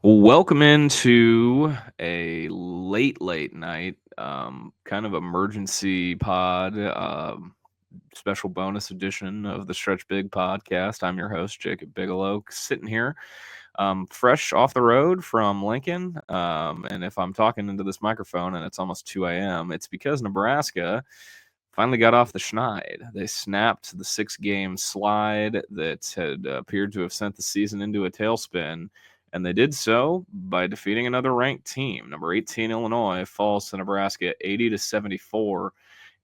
Welcome into a late night kind of emergency pod, special bonus edition of the Stretch Big podcast. I'm your host, Jacob Bigelow, sitting here fresh off the road from Lincoln. And if I'm talking into this microphone and it's almost 2 a.m., it's because Nebraska finally got off the schneid. They snapped the 6-game slide that had appeared to have sent the season into a tailspin, and they did so by defeating another ranked team. Number 18 Illinois falls to Nebraska 80-74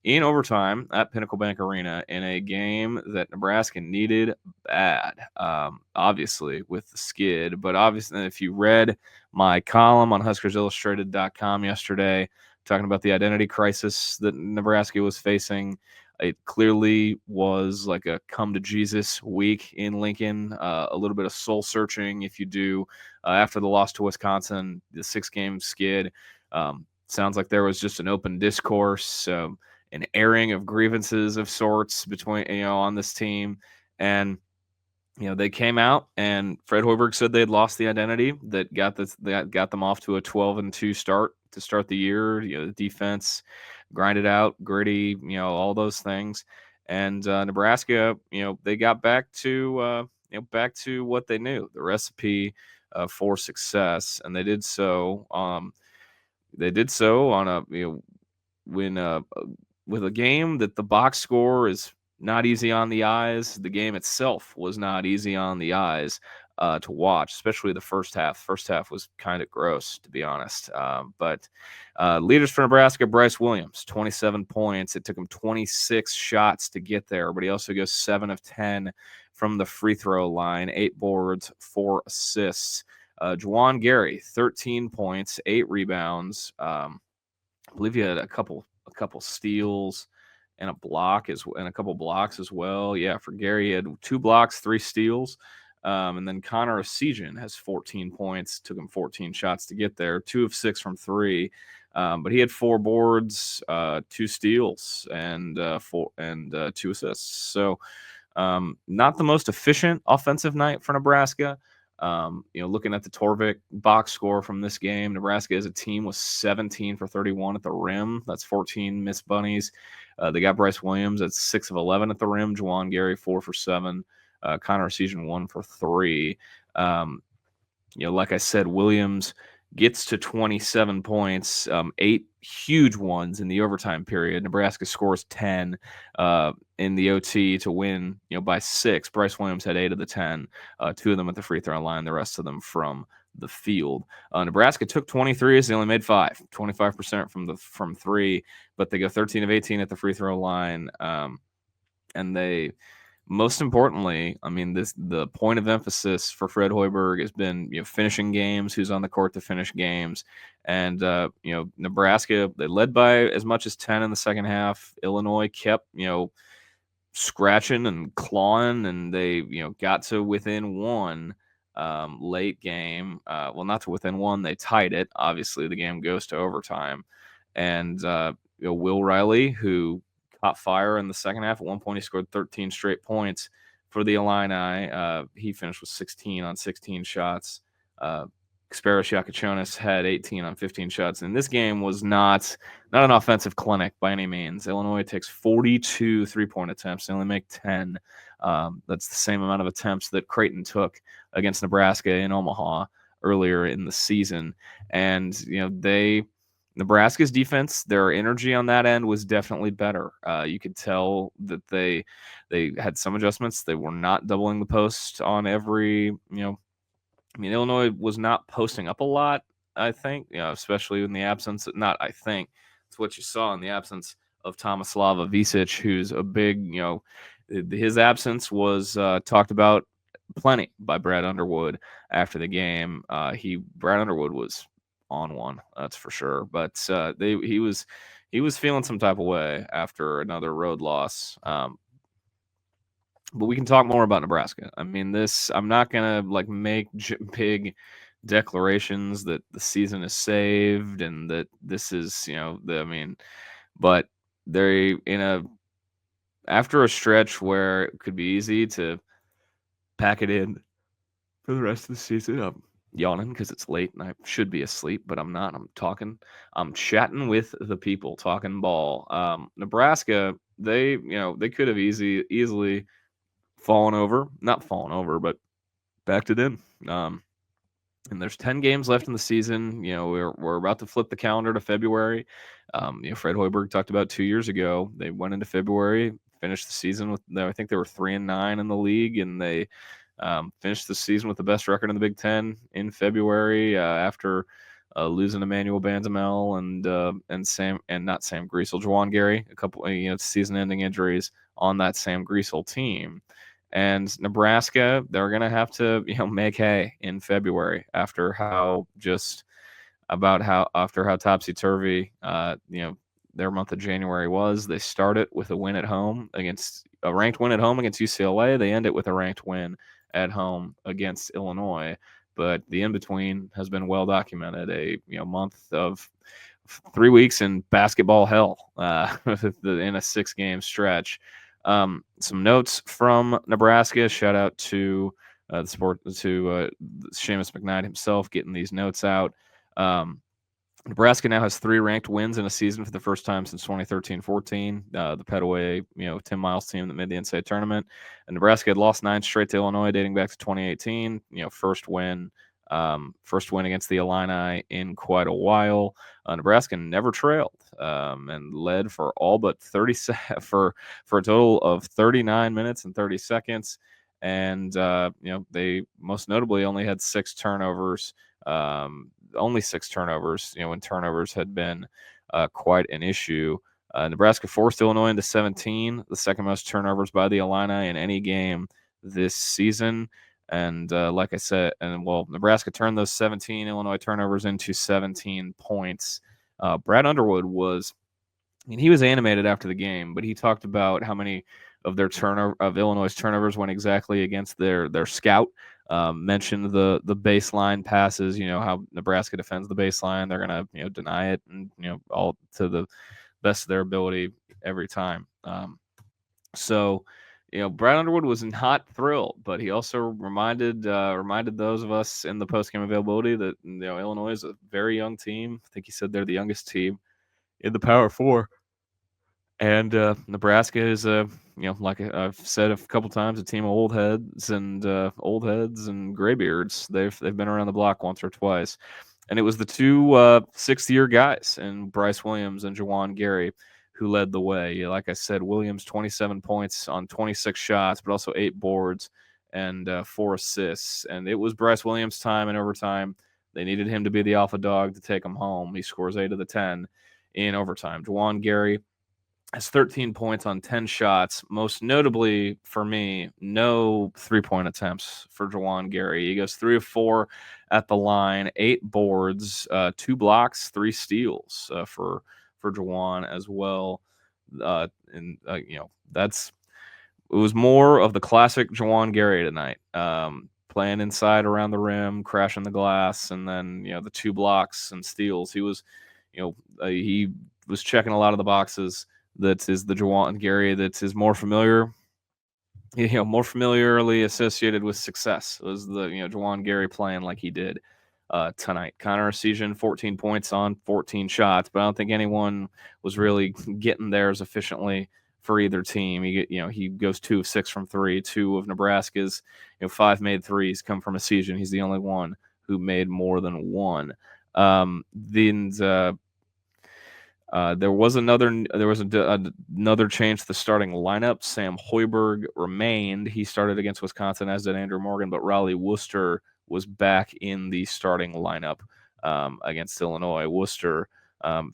in overtime at Pinnacle Bank Arena in a game that Nebraska needed bad. Obviously with the skid, but obviously if you read my column on HuskersIllustrated.com yesterday, talking about the identity crisis that Nebraska was facing, it clearly was like a come to Jesus week in Lincoln, a little bit of soul searching. If you do, after the loss to Wisconsin, the 6-game skid, sounds like there was just an open discourse, an airing of grievances of sorts between, on this team. And, they came out and Fred Hoiberg said they had lost the identity that got them off to a 12-2 start to start the year. The defense grinded out, gritty, all those things. And Nebraska, they got back to what they knew, the recipe for success, and they did so. They did so on a when with a game that the box score is not easy on the eyes. The game itself was not easy on the eyes to watch, especially the first half. First half was kind of gross, to be honest. But leaders for Nebraska, Bryce Williams, 27 points. It took him 26 shots to get there, but he also goes 7 of 10 from the free throw line, 8 boards, 4 assists. Juwan Gary, 13 points, 8 rebounds. I believe he had a couple steals and a couple blocks as well. Yeah, for Gary, he had 2 blocks, 3 steals. And then Connor Esigian has 14 points. Took him 14 shots to get there, 2 of 6 from 3. But he had 4 boards, 2 steals, and 2 assists. So not the most efficient offensive night for Nebraska. Looking at the Torvik box score from this game, Nebraska as a team was 17 for 31 at the rim. That's 14 missed bunnies. They got Bryce Williams at 6 of 11 at the rim. Juwan Gary 4 for 7. Connor Esigian 1 for 3. Like I said, Williams gets to 27 points, 8 huge ones in the overtime period. Nebraska scores 10 in the OT to win, by 6. Bryce Williams had 8 of the 10, 2 of them at the free throw line, the rest of them from the field. Nebraska took 23 as they only made 5, 25% from 3, but they go 13 of 18 at the free throw line. And they, most importantly, the point of emphasis for Fred Hoiberg has been, finishing games, who's on the court to finish games. And, Nebraska, they led by as much as 10 in the second half. Illinois kept, scratching and clawing, and they, got to within 1 late game. Well, not to within 1. They tied it. Obviously, the game goes to overtime. And, Will Riley, who caught fire in the second half. At one point, he scored 13 straight points for the Illini. He finished with 16 on 16 shots. Kasparas Yakuchonis had 18 on 15 shots. And this game was not an offensive clinic by any means. Illinois takes 42 three-point attempts. They only make 10. That's the same amount of attempts that Creighton took against Nebraska in Omaha earlier in the season. And, Nebraska's defense, their energy on that end was definitely better. You could tell that they had some adjustments. They were not doubling the post on every, Illinois was not posting up a lot, I think, especially in the absence. It's what you saw in the absence of Tomislava Visic, who's a big, his absence was talked about plenty by Brad Underwood after the game. Brad Underwood was on one, that's for sure. But he was feeling some type of way after another road loss. But we can talk more about Nebraska. I'm not gonna make big declarations that the season is saved and that this is, but they're after a stretch where it could be easy to pack it in for the rest of the season. yawning because it's late and I should be asleep, but I'm not. I'm chatting with the people, talking ball. Nebraska, they could have easily not fallen over, but backed it in. And there's 10 games left in the season. We're about to flip the calendar to February. Fred Hoiberg talked about 2 years ago. They went into February, finished the season with, I think they were 3-9 in the league, and they finished the season with the best record in the Big Ten in February after losing Emmanuel Banzamel and not Sam Griesel, Juwan Gary, a couple season-ending injuries on that Sam Griesel team. And Nebraska, they're going to have to make hay in February after how topsy-turvy their month of January was. They start it with a win at home against a ranked win at home against UCLA. They end it with a ranked win at home against Illinois. But the in-between has been well documented. A month of 3 weeks in basketball hell in a 6-game stretch. Some notes from Nebraska. Shout out to Seamus McKnight himself getting these notes out. Nebraska now has 3 ranked wins in a season for the first time since 2013-14. The Petaway, Tim Miles team that made the NCAA tournament. And Nebraska had lost 9 straight to Illinois dating back to 2018. First win against the Illini in quite a while. Nebraska never trailed and led for all but 30 for a total of 39 minutes and 30 seconds. And they most notably only had 6 turnovers. Only 6 turnovers, when turnovers had been quite an issue. Nebraska forced Illinois into 17, the second most turnovers by the Illini in any game this season. And like I said, Nebraska turned those 17 Illinois turnovers into 17 points. Brad Underwood he was animated after the game, but he talked about how many of Illinois' turnovers went exactly against their scout. Mentioned the baseline passes, how Nebraska defends the baseline. They're going to, deny it and, all to the best of their ability every time. So Brad Underwood was not thrilled, but he also reminded those of us in the postgame availability that, Illinois is a very young team. I think he said they're the youngest team in the Power Four. And Nebraska is like I've said a couple times, a team of old heads and graybeards. They've been around the block once or twice, and it was the 2 sixth-year guys and Bryce Williams and Juwan Gary who led the way. Like I said, Williams 27 points on 26 shots, but also 8 boards and 4 assists. And it was Bryce Williams' time in overtime. They needed him to be the alpha dog to take them home. He scores 8 of the 10 in overtime. Juwan Gary has 13 points on 10 shots. Most notably for me, no 3-point attempts for Juwan Gary. He goes 3 of 4 at the line, 8 boards, 2 blocks, 3 steals for Juwan as well. It was more of the classic Juwan Gary tonight. Playing inside around the rim, crashing the glass, and then the 2 blocks and steals. He was checking a lot of the boxes. That is the Juwan Gary that is more familiarly associated with success. It was the Juwan Gary playing like he did tonight. Connor Essegian, 14 points on 14 shots, but I don't think anyone was really getting theirs efficiently for either team. He goes 2 of 6 from 3. 2 of Nebraska's 5 made threes come from Essegian. He's the only one who made more than one. There was another change to the starting lineup. Sam Hoiberg remained. He started against Wisconsin, as did Andrew Morgan, but Raleigh Worcester was back in the starting lineup against Illinois. Worcester,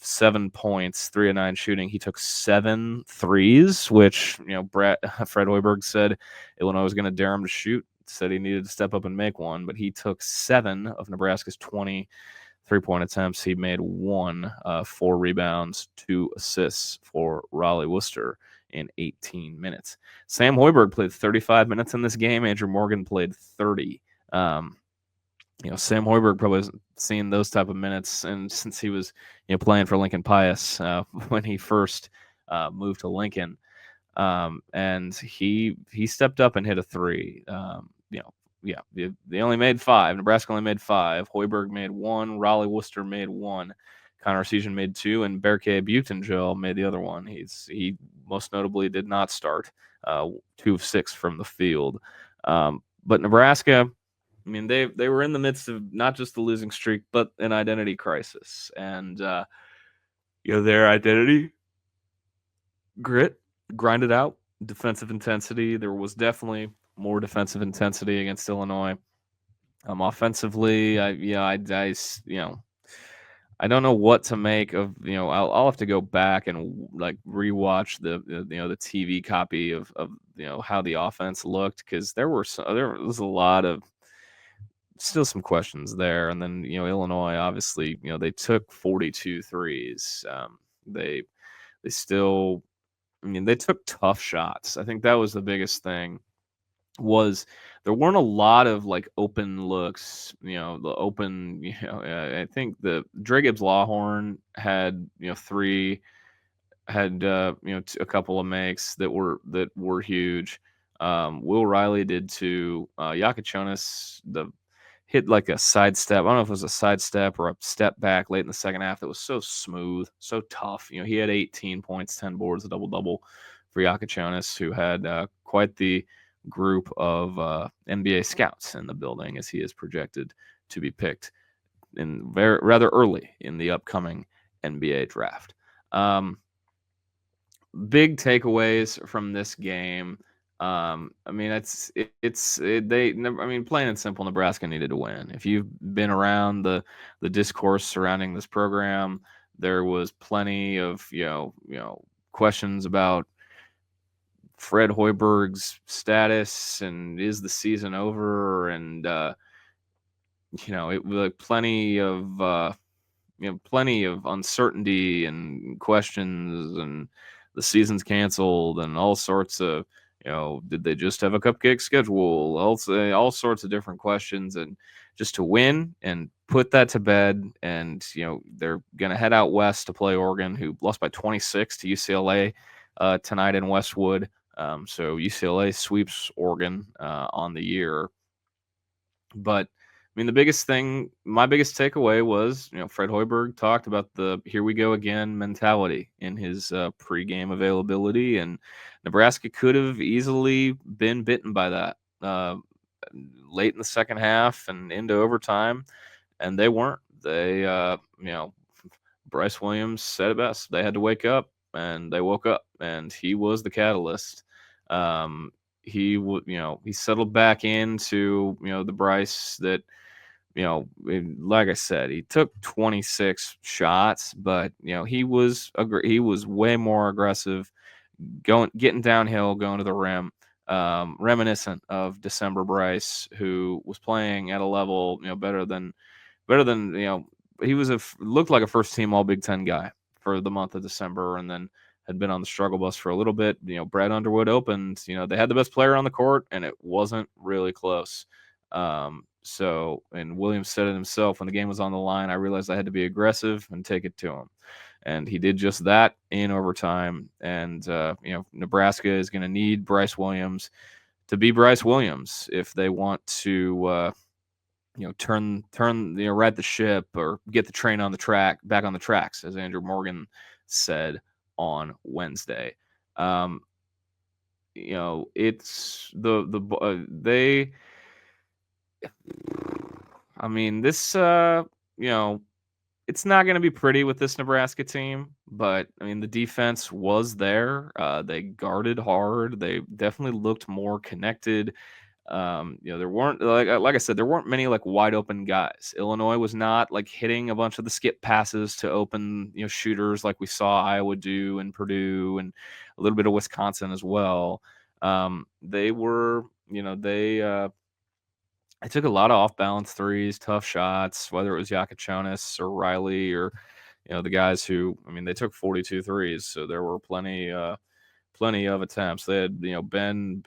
7 points, 3 of 9 shooting. He took 7 threes, which Fred Hoiberg said Illinois was going to dare him to shoot. Said he needed to step up and make one, but he took 7 of Nebraska's 20 3-point attempts. He made 1, 4 rebounds, 2 assists for Raleigh Worcester in 18 minutes. Sam Hoiberg played 35 minutes in this game. Andrew Morgan played 30. Sam Hoiberg probably hasn't seen those type of minutes, and since he was playing for Lincoln Pius when he first moved to Lincoln, and he stepped up and hit a 3. Yeah, they only made 5. Nebraska only made 5. Hoiberg made 1. Raleigh Worcester made 1. Connor Sarkisian made 2, and Berke Butengel made the other one. He most notably did not start, 2 of 6 from the field. But Nebraska, I mean, they were in the midst of not just the losing streak, but an identity crisis, and their identity, grit, grind it out, defensive intensity. There was definitely more defensive intensity against Illinois. Offensively, I don't know what to make of. I'll have to go back and like rewatch the TV copy of how the offense looked, because there was a lot of still some questions there. And then Illinois, obviously, they took 42 threes. They still, I mean, they took tough shots. I think that was the biggest thing. Was there weren't a lot of like open looks, the open, I think the Dre Gibbs Lawhorn had, 3, had, a couple of makes that were huge. Will Riley did too. Yakachonis, the hit like a sidestep. I don't know if it was a sidestep or a step back late in the second half that was so smooth, so tough. He had 18 points, 10 boards, a double-double for Yakachonis, who had quite the group of NBA scouts in the building, as he is projected to be picked in rather early in the upcoming NBA draft. Big takeaways from this game. I mean, plain and simple, Nebraska needed to win. If you've been around the discourse surrounding this program, there was plenty of questions about Fred Hoiberg's status and is the season over, and it was like plenty of uncertainty and questions, and the season's canceled, and all sorts of, did they just have a cupcake schedule? Also, all sorts of different questions, and just to win and put that to bed. And they're gonna head out west to play Oregon, who lost by 26 to UCLA tonight in Westwood. So UCLA sweeps Oregon on the year. But I mean, my biggest takeaway was, Fred Hoiberg talked about the "here we go again" mentality in his pregame availability, and Nebraska could have easily been bitten by that late in the second half and into overtime, and they weren't. Bryce Williams said it best. They had to wake up, and they woke up, and he was the catalyst. He settled back into the Bryce that like I said, he took 26 shots, but he was way more aggressive, getting downhill, going to the rim, reminiscent of December Bryce, who was playing at a level better than he looked like a first team All Big Ten guy for the month of December, and then had been on the struggle bus for a little bit. Brad Underwood opened. They had the best player on the court, and it wasn't really close. And Williams said it himself, when the game was on the line, I realized I had to be aggressive and take it to him. And he did just that in overtime. And, Nebraska is going to need Bryce Williams to be Bryce Williams if they want to, right the ship, or get the train on the track, back on the tracks, as Andrew Morgan said on Wednesday. It's they. I mean, this, it's not going to be pretty with this Nebraska team, but I mean, the defense was there. They guarded hard. They definitely looked more connected. There weren't, like I said, there weren't many like wide open guys. Illinois was not like hitting a bunch of the skip passes to open shooters like we saw Iowa do, and Purdue, and a little bit of Wisconsin as well. They were, I took a lot of off balance threes, tough shots, whether it was Yakachonis or Riley, or the guys who, I mean, they took 42 threes, so there were plenty of attempts. They had Ben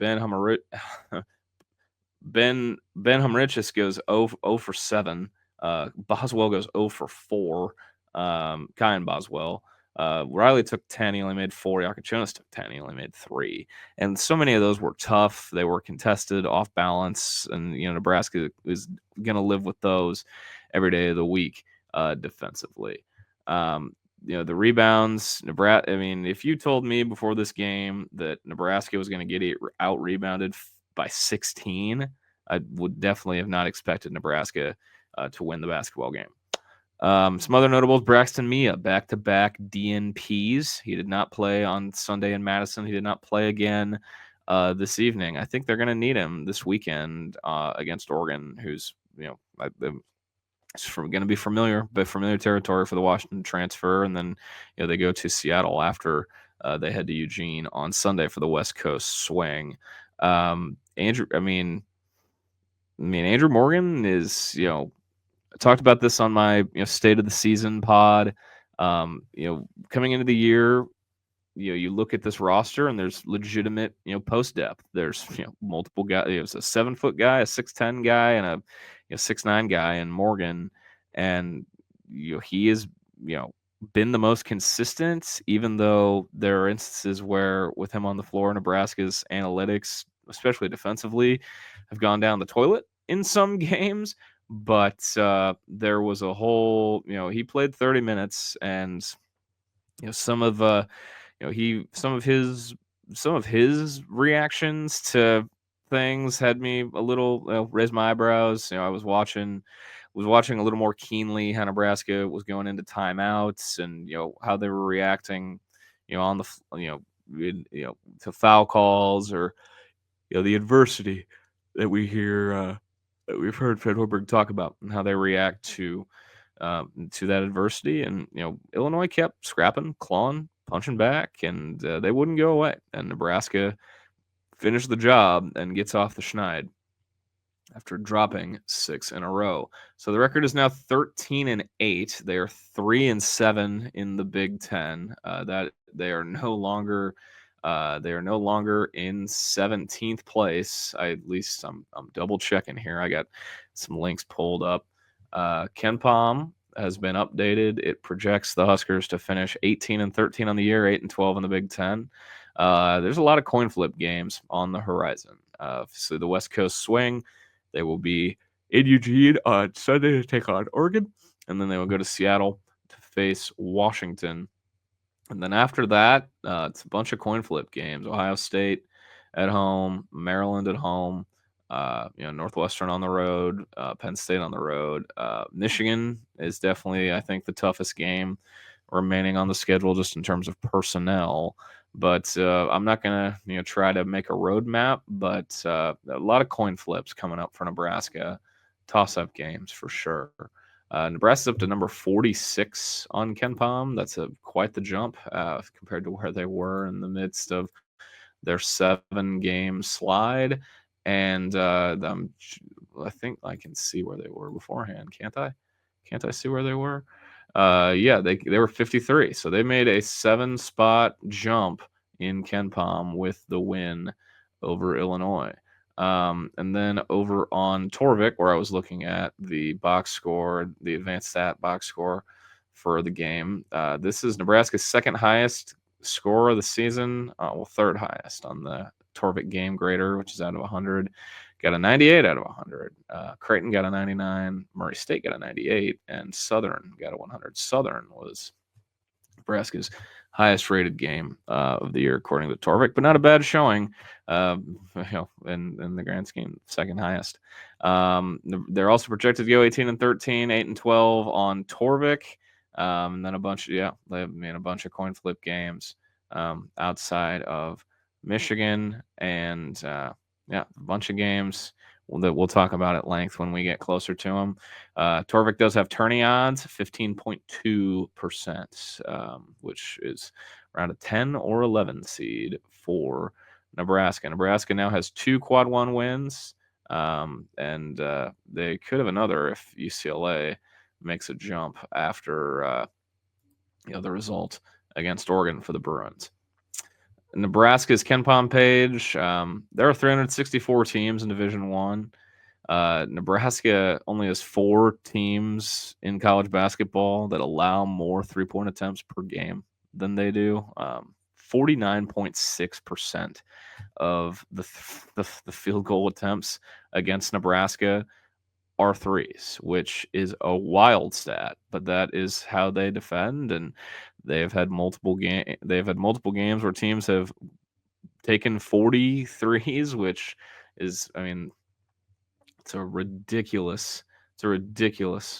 Humrichis goes 0 for 7. Boswell goes 0 for 4. Kyan Boswell. Riley took 10. He only made 4. Yakachonis took 10. He only made 3. And so many of those were tough. They were contested, off balance, and Nebraska is going to live with those every day of the week defensively. The rebounds, Nebraska. I mean, if you told me before this game that Nebraska was going to get out rebounded by 16, I would definitely have not expected Nebraska to win the basketball game. Some other notables: Braxton Mia, back-to-back DNPs. He did not play on Sunday in Madison. He did not play again this evening. I think they're going to need him this weekend against Oregon, who's it's going to be familiar territory for the Washington transfer, and then they go to Seattle after they head to Eugene on Sunday for the West Coast swing. Andrew Morgan is I talked about this on my state of the season pod. Coming into the year, you look at this roster and there's legitimate post depth. There's multiple guys. There's a 7-foot guy, a 6'10" guy, and a 6'9" guy in Morgan, and he has been the most consistent. Even though there are instances where with him on the floor, Nebraska's analytics, especially defensively, have gone down the toilet in some games. But there was a whole, he played 30 minutes, and some of his reactions to things had me a little raise my eyebrows. I was watching a little more keenly how Nebraska was going into timeouts and how they were reacting, on the to foul calls or the adversity that we hear. That we've heard Fred Hoiberg talk about and how they react to that adversity. And Illinois kept scrapping, clawing, punching back, and they wouldn't go away. And Nebraska finished the job and gets off the schneid after dropping 6 in a row. So the record is now 13-8. They are 3-7 in the Big Ten. That they are no longer in 17th place. At least I'm double checking here. I got some links pulled up. KenPom has been updated. It projects the Huskers to finish 18-13 on the year, 8-12 in the Big Ten. There's a lot of coin flip games on the horizon. So the West Coast swing, they will be in Eugene on Sunday to take on Oregon, and then they will go to Seattle to face Washington. And then after that, it's a bunch of coin flip games. Ohio State at home, Maryland at home, Northwestern on the road, Penn State on the road. Michigan is definitely, I think, the toughest game remaining on the schedule just in terms of personnel. But I'm not going to try to make a roadmap, but a lot of coin flips coming up for Nebraska. Toss-up games for sure. Nebraska's up to number 46 on KenPom. That's quite the jump compared to where they were in the midst of their 7-game slide. And I think I can see where they were beforehand. Can't I? Can't I see where they were? Yeah, they were 53. So they made a 7-spot jump in KenPom with the win over Illinois. And then over on Torvik, where I was looking at the box score, the advanced stat box score for the game, this is Nebraska's second highest score of the season. Third highest on the Torvik game grader, which is out of 100. Got a 98 out of 100. Creighton got a 99. Murray State got a 98. And Southern got a 100. Southern was Nebraska's highest rated game of the year, according to Torvik, but not a bad showing in the grand scheme, second highest. They're also projected to go 18-13, 8-12 on Torvik, and then a bunch of coin flip games outside of Michigan, and a bunch of games that we'll talk about at length when we get closer to them. Torvik does have tourney odds, 15.2%, which is around a 10 or 11 seed for Nebraska. Nebraska now has 2 quad 1 wins, and they could have another if UCLA makes a jump after the result against Oregon for the Bruins. Nebraska's KenPom page, there are 364 teams in Division One. Nebraska only has 4 teams in college basketball that allow more 3-point attempts per game than they do. 49.6% of the field goal attempts against Nebraska are threes, which is a wild stat, but that is how they defend, and they've had multiple games where teams have taken 40 threes, which is, I mean, it's a ridiculous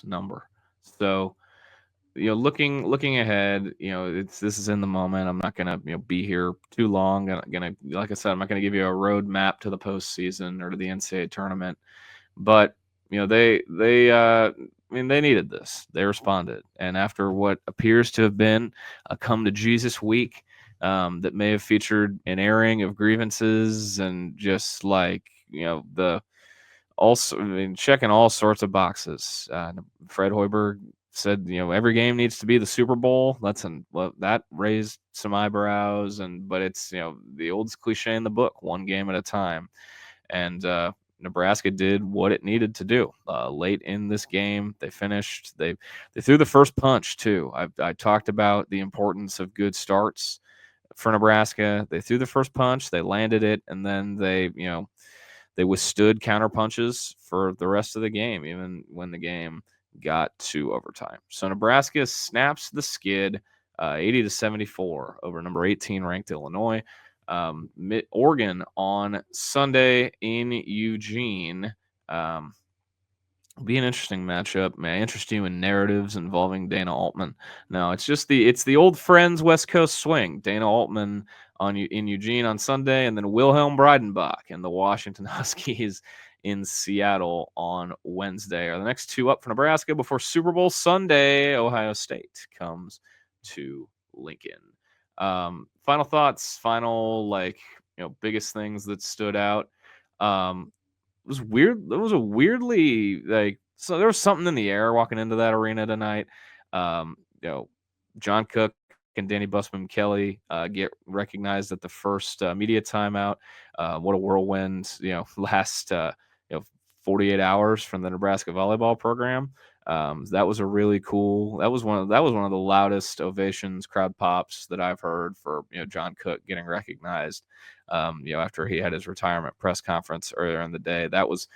number. So, looking ahead, this is in the moment. I'm not gonna, be here too long. I'm gonna, like I said, I'm not gonna give you a roadmap to the postseason or to the NCAA tournament. But I mean, they needed this. They responded, and after what appears to have been a come to Jesus week, that may have featured an airing of grievances and just like the also, I mean, checking all sorts of boxes. Fred Hoiberg said, every game needs to be the Super Bowl. That raised some eyebrows, but it's the old cliche in the book: one game at a time. And Nebraska did what it needed to do. Late in this game, they finished. They threw the first punch too. I talked about the importance of good starts for Nebraska. They threw the first punch, they landed it, and then they withstood counter punches for the rest of the game, even when the game got to overtime. So Nebraska snaps the skid, 80-74 over number 18 ranked Illinois. Oregon on Sunday in Eugene. Will be an interesting matchup. May I interest you in narratives involving Dana Altman? No, it's the old friends West Coast swing. Dana Altman in Eugene on Sunday, and then Wilhelm Breidenbach and the Washington Huskies in Seattle on Wednesday are the next two up for Nebraska before Super Bowl Sunday. Ohio State comes to Lincoln. Final thoughts, biggest things that stood out. It was weird. There was a weirdly so there was something in the air walking into that arena tonight. Um, John Cook and Danny Busman Kelly get recognized at the first media timeout. What a whirlwind! Last 48 hours from the Nebraska volleyball program. That was a really cool. That was one of the loudest ovations, crowd pops that I've heard for John Cook getting recognized. After he had his retirement press conference earlier in the day, that was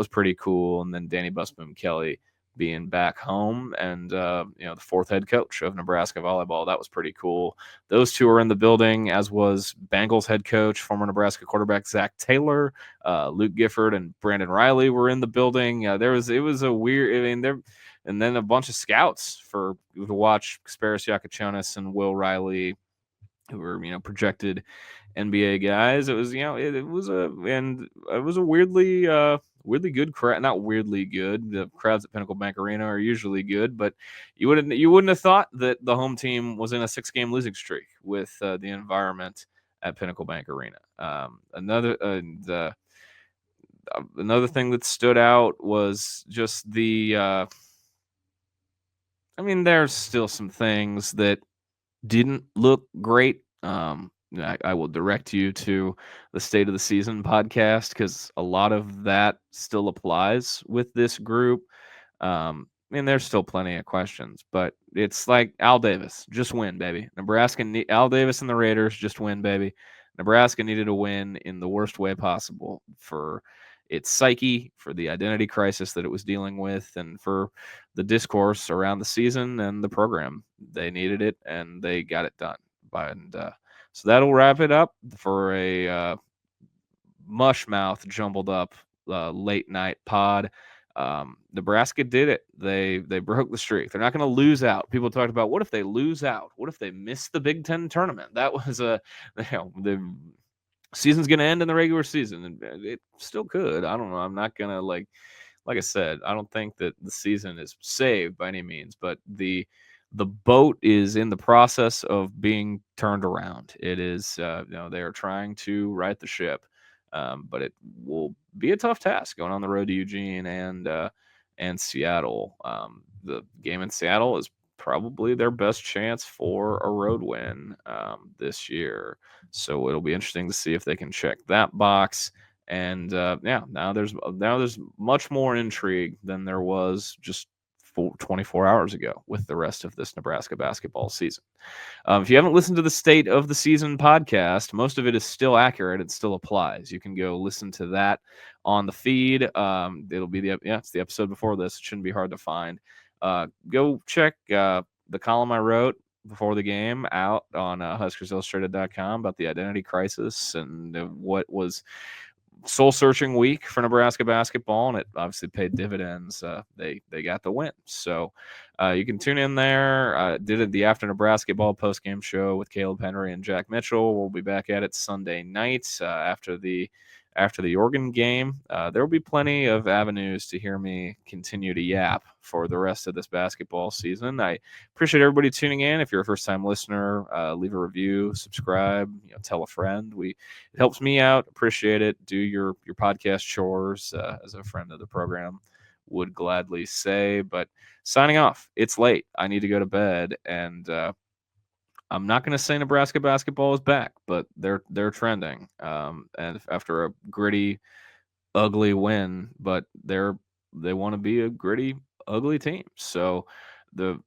pretty cool. And then Danny Busman Kelly being back home and the fourth head coach of Nebraska volleyball, that was pretty cool. Those two are in the building, as was Bengals head coach, former Nebraska quarterback Zach Taylor. Luke Gifford and Brandon Riley were in the building. It was a weird. I mean, there, and then a bunch of scouts to watch Kasparis Yakachonis and Will Riley, who were projected NBA guys. It was it was a weirdly good crowd. Not weirdly good. The crowds at Pinnacle Bank Arena are usually good, but you wouldn't have thought that the home team was in a 6-game losing streak with the environment at Pinnacle Bank Arena. Another thing that stood out was just the. I mean, there's still some things that didn't look great. I will direct you to the State of the Season podcast because a lot of that still applies with this group. There's still plenty of questions, but it's like Al Davis, just win, baby. Al Davis and the Raiders, just win, baby. Nebraska needed a win in the worst way possible for its psyche, for the identity crisis that it was dealing with, and for the discourse around the season and the program. They needed it, and they got it done. So that'll wrap it up for a mush mouth, jumbled up late night pod. Nebraska did it. They broke the streak. They're not going to lose out. People talked about, what if they lose out? What if they miss the Big Ten tournament? That was the season's going to end in the regular season, and it still could. I don't know. I'm not going to like I said, I don't think that the season is saved by any means, but the boat is in the process of being turned around. It is, they are trying to right the ship, but it will be a tough task going on the road to Eugene and Seattle. The game in Seattle is probably their best chance for a road win this year. So it'll be interesting to see if they can check that box. And now there's much more intrigue than there was just 24 hours ago with the rest of this Nebraska basketball season. If you haven't listened to the State of the Season podcast, most of it is still accurate. It still applies. You can go listen to that on the feed. It'll be it's the episode before this. It shouldn't be hard to find. Go check the column I wrote before the game out on HuskersIllustrated.com about the identity crisis and what was soul-searching week for Nebraska basketball, and it obviously paid dividends. They got the win, so you can tune in there. Did the After Nebrasketball post-game show with Caleb Henry and Jack Mitchell. We'll be back at it Sunday night after the Oregon game. There will be plenty of avenues to hear me continue to yap for the rest of this basketball season. I appreciate everybody tuning in. If you're a first-time listener, leave a review, subscribe, tell a friend. It helps me out. Appreciate it. Do your podcast chores, as a friend of the program would gladly say. But signing off. It's late. I need to go to bed, and I'm not going to say Nebraska basketball is back, but they're trending. And after a gritty, ugly win, but they want to be a gritty, ugly team. So the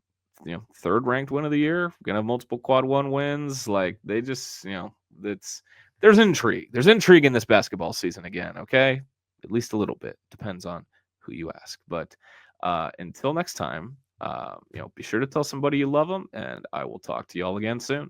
third ranked win of the year, gonna have multiple quad one wins. Like they just there's intrigue. There's intrigue in this basketball season again. Okay, at least a little bit. Depends on who you ask. But until next time. Be sure to tell somebody you love them, and I will talk to y'all again soon.